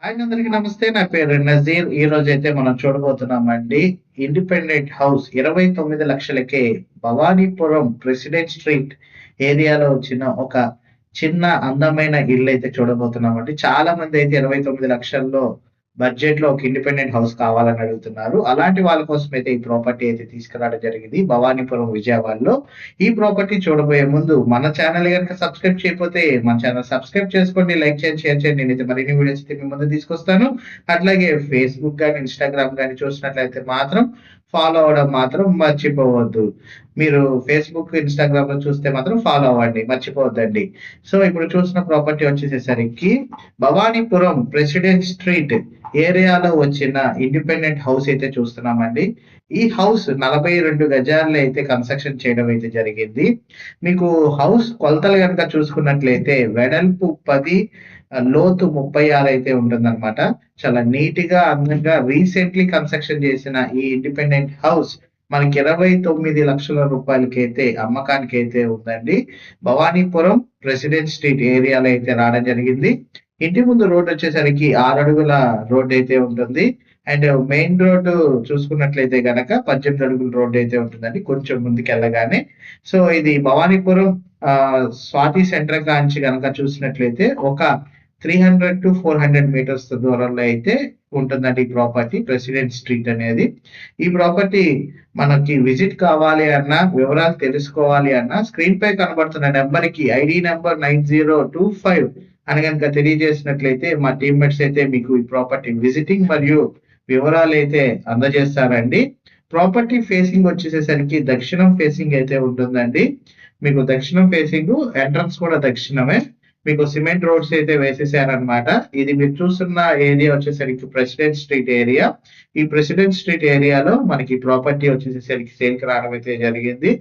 అందరికి నమస్తే. నా పేరు నజీర్. ఈ రోజైతే మనం చూడబోతున్నామండి. ఇండిపెండెంట్ హౌస్ 29 లక్షలకే భవానీపురం ప్రెసిడెంట్ స్ట్రీట్ ఏరియాలో వచ్చిన ఒక చిన్న అందమైన ఇల్లైతే చూడబోతున్నామండి. చాలా మంది అయితే 29 లక్షల్లో బడ్జెట్‌లో ఒక ఇండిపెండెంట్ హౌస్ కావాలని అడుగుతున్నారు. అలాంటి వాళ్ళ కోసం అయితే ఈ ప్రాపర్టీ అయితే తీసుకురావడం జరిగింది భవానీపురం, విజయవాడలో. ఈ ప్రాపర్టీ చూడబోయే ముందు మన ఛానల్ గనుక సబ్స్క్రైబ్ చేయకపోతే మన ఛానల్ సబ్స్క్రైబ్ చేసుకోండి, లైక్ చేయండి, షేర్ చేయండి. నేనైతే మరిన్ని వీడియోస్ అయితే మీ ముందు తీసుకొస్తాను. అట్లాగే ఫేస్‌బుక్ గాని, ఇన్‌స్టాగ్రామ్ గాని చూసినట్లయితే మాత్రం ఫాలో అవ్వడం మాత్రం మర్చిపోవద్దు. మీరు ఫేస్‌బుక్, ఇన్‌స్టాగ్రామ్‌లో చూస్తే మాత్రం ఫాలో అవ్వండి, మర్చిపోవద్దండి. సో, ఇప్పుడు చూసిన ప్రాపర్టీ వచ్చేసేసరికి భవానీపురం ప్రెసిడెంట్ స్ట్రీట్ ఏరియాలో వచ్చిన ఇండిపెండెంట్ హౌస్ అయితే చూస్తున్నామండి. ఈ హౌస్ 42 గజాల్లో అయితే కన్‌స్ట్రక్షన్ చేయడం అయితే జరిగింది. మీకు హౌస్ కొలతలు గనుక చూసుకున్నట్లయితే వెడల్పు 10, లోతు 36 అయితే ఉంటుందన్నమాట. చాలా నీట్‌గా, అందంగా రీసెంట్‌లీ కన్‌స్ట్రక్షన్ చేసిన ఈ ఇండిపెండెంట్ హౌస్ మనకి 29 లక్షల రూపాయలకైతే అమ్మకానికైతే ఉందండి. భవానీపురం ప్రెసిడెంట్ స్ట్రీట్ ఏరియాలో అయితే రావడం జరిగింది. ఇంటి ముందు రోడ్ వచ్చేసరికి 6 అడుగుల రోడ్ అయితే ఉంటుంది. అండ్ మెయిన్ రోడ్డు చూసుకున్నట్లయితే గనక 18 అడుగుల రోడ్ అయితే ఉంటుందండి కొంచెం ముందుకెళ్ళగానే. సో, ఇది భవానీపురం స్వాతి సెంటర్ కాంచి గనక చూసినట్లయితే ఒక 300-400 మీటర్స్ దూరంలో అయితే ఉంటుందండి ఈ ప్రాపర్టీ ప్రెసిడెంట్ స్ట్రీట్ అనేది. ఈ ప్రాపర్టీ మనకి విజిట్ కావాలి అన్నా, వివరాలు తెలుసుకోవాలి అన్నా స్క్రీన్ పై కనబడుతున్న నెంబర్‌కి ఐడీ నంబర్ 9025 అని గనుక తెలియజేసినట్లయితే మా టీమ్‌మేట్స్ అయితే మీకు ఈ ప్రాపర్టీ విజిటింగ్ మరియు వివరాలైతే అందజేస్తారండి. ప్రాపర్టీ ఫేసింగ్ వచ్చేసేసరికి దక్షిణం ఫేసింగ్ అయితే ఉంటుందండి. మీకు దక్షిణం ఫేసింగు, ఎంట్రన్స్ కూడా దక్షిణమే. మీకు సిమెంట్ రోడ్స్ అయితే వేసేసారన్నమాట. ఇది మీరు చూస్తున్న ఏరియా వచ్చేసరికి ప్రెసిడెంట్ స్ట్రీట్ ఏరియా. ఈ ప్రెసిడెంట్ స్ట్రీట్ ఏరియాలో మనకి ప్రాపర్టీ వచ్చేసేసరికి సేల్‌కి రావడం అయితే జరిగింది.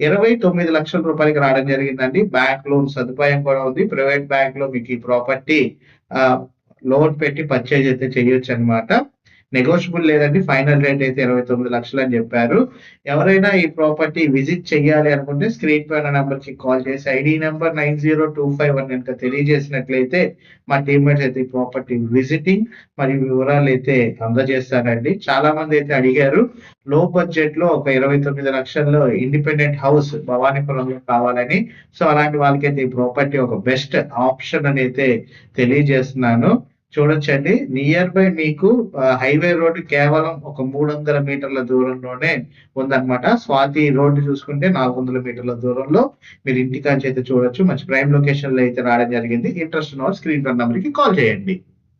29 లక్షల రూపాయలకి రావడం జరిగిందండి. బ్యాంక్ లోన్ సదుపాయం కూడా ఉంది. ప్రైవేట్ బ్యాంక్‌లో మీకు ఈ ప్రాపర్టీ ఆహ్, లోన్ పెట్టి పర్చేజ్ అయితే చేయొచ్చన్నమాట. నెగోషియబుల్ లేదండి. ఫైనల్ రేట్ అయితే 29 లక్షలు అని చెప్పారు. ఎవరైనా ఈ ప్రాపర్టీ విజిట్ చేయాలి అనుకుంటే స్క్రీన్ పై ఉన్న నంబర్‌కి కాల్ చేసి ఐడీ నంబర్ 9025 అని గనుక తెలియజేసినట్లయితే మా టీమ్‌మేట్స్ అయితే ఈ ప్రాపర్టీ విజిటింగ్ మరియు వివరాలైతే అందజేస్తారండి. చాలా మంది అయితే అడిగారు. లో బడ్జెట్‌లో ఒక 29 లక్షల్లో ఇండిపెండెంట్ హౌస్ భవానీపురంలో కావాలని. సో, అలాంటి వాళ్ళకైతే ఈ ప్రాపర్టీ ఒక బెస్ట్ ఆప్షన్ అని అయితే తెలియజేస్తున్నాను. చూడొచ్చండి. నియర్ బై మీకు హైవే రోడ్ కేవలం ఒక 300 మీటర్ల దూరంలోనే ఉందన్నమాట. స్వాతి రోడ్డు చూసుకుంటే 400 మీటర్ల దూరంలో మీరు ఇంటికాంచి అయితే చూడొచ్చు. మంచి ప్రైమ్ లొకేషన్‌లో అయితే రావడం జరిగింది. ఇంట్రెస్ట్ ఉన్నవాళ్ళు స్క్రీన్ పై నంబర్‌కి కాల్ చేయండి.